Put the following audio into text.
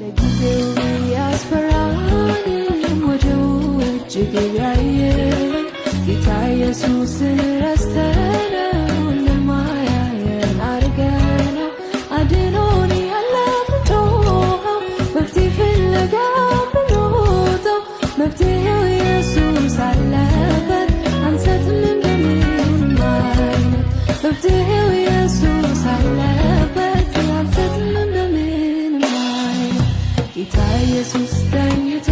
ለጊዜው ያስፈራኝ ወጀቡ እጅግ ቢያየን ጌታ ኢየሱስን ረስተነው እንደማያየን አድርገነው አድኖን ያለምንጮኸው መፍትሄ ፍለጋ ብንሮጠው መፍትሄው ኢየሱስ አለበት አንሰጥም እንደምንም አይነት መፍትሄው ኢየሱስ አለበት አንሰጥም እንደምንም አይነት ጌታ ኢየሱስ ተኝቶ